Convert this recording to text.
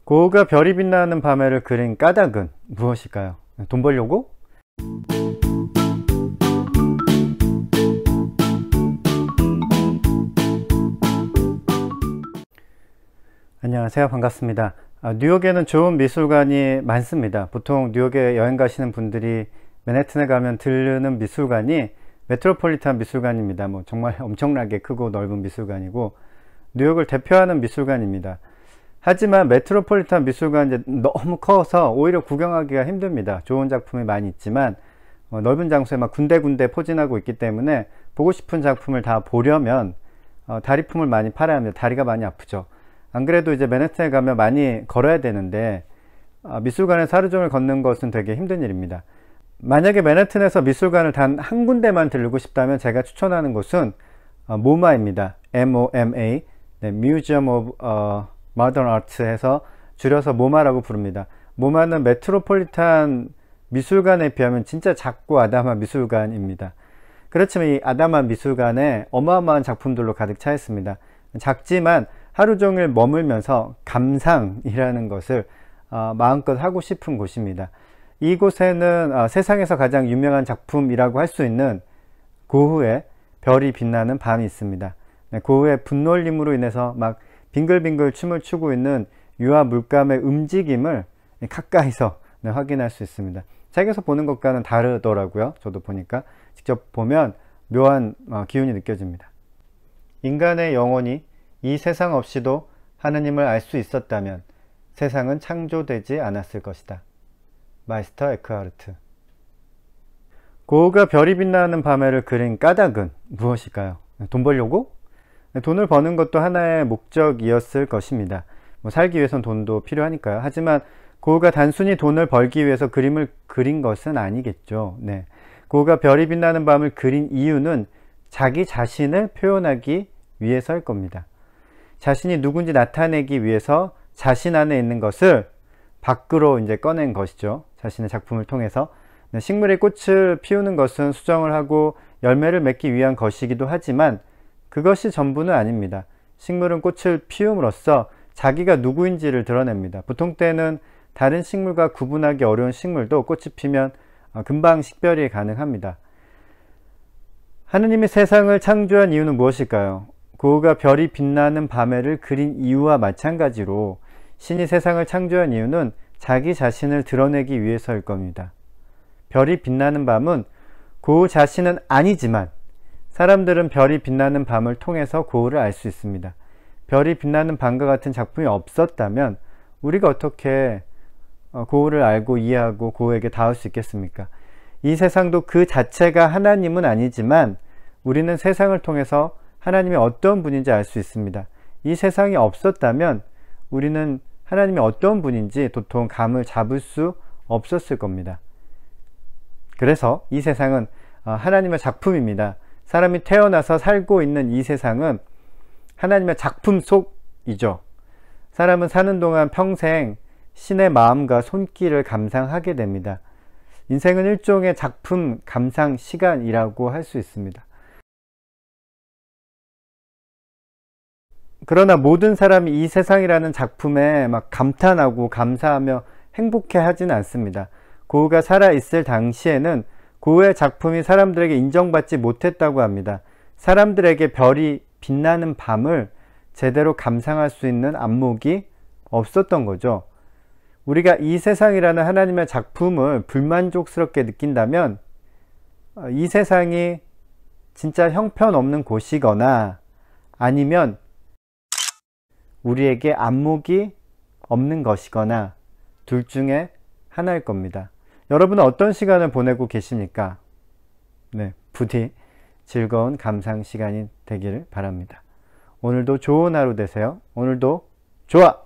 고우가 별이 빛나는 밤에를 그린 까닭은 무엇일까요? 돈 벌려고? 안녕하세요, 반갑습니다. 뉴욕에는 좋은 미술관이 많습니다. 보통 뉴욕에 여행 가시는 분들이 맨해튼에 가면 들르는 미술관이 메트로폴리탄 미술관입니다. 정말 엄청나게 크고 넓은 미술관이고 뉴욕을 대표하는 미술관입니다. 하지만 메트로폴리탄 미술관이 너무 커서 오히려 구경하기가 힘듭니다. 좋은 작품이 많이 있지만 넓은 장소에 막 군데군데 포진하고 있기 때문에 보고 싶은 작품을 다 보려면 다리품을 많이 팔아야 합니다. 다리가 많이 아프죠. 안 그래도 이제 맨해튼에 가면 많이 걸어야 되는데 미술관에서 하루 종일 걷는 것은 되게 힘든 일입니다. 만약에 맨해튼에서 미술관을 단 한 군데만 들르고 싶다면 제가 추천하는 곳은 모마입니다. MOMA, 네, Museum of Modern Art 해서 줄여서 모마라고 부릅니다. 모마는 메트로폴리탄 미술관에 비하면 진짜 작고 아담한 미술관입니다. 그렇지만 이 아담한 미술관에 어마어마한 작품들로 가득 차 있습니다. 작지만 하루 종일 머물면서 감상이라는 것을 마음껏 하고 싶은 곳입니다. 이곳에는 세상에서 가장 유명한 작품이라고 할 수 있는 고흐의 별이 빛나는 밤이 있습니다. 고흐의 분놀림으로 인해서 막 빙글빙글 춤을 추고 있는 유화 물감의 움직임을 가까이서 확인할 수 있습니다. 책에서 보는 것과는 다르더라고요. 저도 보니까 직접 보면 묘한 기운이 느껴집니다. 인간의 영혼이 이 세상 없이도 하느님을 알 수 있었다면 세상은 창조되지 않았을 것이다. 마이스터 에크하르트. 고흐가 별이 빛나는 밤에를 그린 까닭은 무엇일까요? 돈 벌려고? 돈을 버는 것도 하나의 목적이었을 것입니다. 살기 위해선 돈도 필요하니까요. 하지만 고흐가 단순히 돈을 벌기 위해서 그림을 그린 것은 아니겠죠. 네. 고흐가 별이 빛나는 밤을 그린 이유는 자기 자신을 표현하기 위해서일 겁니다. 자신이 누군지 나타내기 위해서 자신 안에 있는 것을 밖으로 이제 꺼낸 것이죠. 자신의 작품을 통해서. 식물이 꽃을 피우는 것은 수정을 하고 열매를 맺기 위한 것이기도 하지만 그것이 전부는 아닙니다. 식물은 꽃을 피움으로써 자기가 누구인지를 드러냅니다. 보통 때는 다른 식물과 구분하기 어려운 식물도 꽃이 피면 금방 식별이 가능합니다. 하느님이 세상을 창조한 이유는 무엇일까요? 고흐가 별이 빛나는 밤에를 그린 이유와 마찬가지로 신이 세상을 창조한 이유는 자기 자신을 드러내기 위해서일 겁니다. 별이 빛나는 밤은 고흐 자신은 아니지만 사람들은 별이 빛나는 밤을 통해서 고흐를 알 수 있습니다. 별이 빛나는 밤과 같은 작품이 없었다면 우리가 어떻게 고흐를 알고 이해하고 고흐에게 닿을 수 있겠습니까? 이 세상도 그 자체가 하나님은 아니지만 우리는 세상을 통해서 하나님이 어떤 분인지 알 수 있습니다. 이 세상이 없었다면 우리는 하나님이 어떤 분인지 도통 감을 잡을 수 없었을 겁니다. 그래서 이 세상은 하나님의 작품입니다. 사람이 태어나서 살고 있는 이 세상은 하나님의 작품 속이죠. 사람은 사는 동안 평생 신의 마음과 손길을 감상하게 됩니다. 인생은 일종의 작품 감상 시간이라고 할 수 있습니다. 그러나 모든 사람이 이 세상이라는 작품에 막 감탄하고 감사하며 행복해 하지는 않습니다. 고흐가 살아있을 당시에는 고흐의 작품이 사람들에게 인정받지 못했다고 합니다. 사람들에게 별이 빛나는 밤을 제대로 감상할 수 있는 안목이 없었던 거죠. 우리가 이 세상이라는 하나님의 작품을 불만족스럽게 느낀다면 이 세상이 진짜 형편없는 곳이거나 아니면 우리에게 안목이 없는 것이거나 둘 중에 하나일 겁니다. 여러분은 어떤 시간을 보내고 계십니까? 네, 부디 즐거운 감상 시간이 되기를 바랍니다. 오늘도 좋은 하루 되세요. 오늘도 좋아!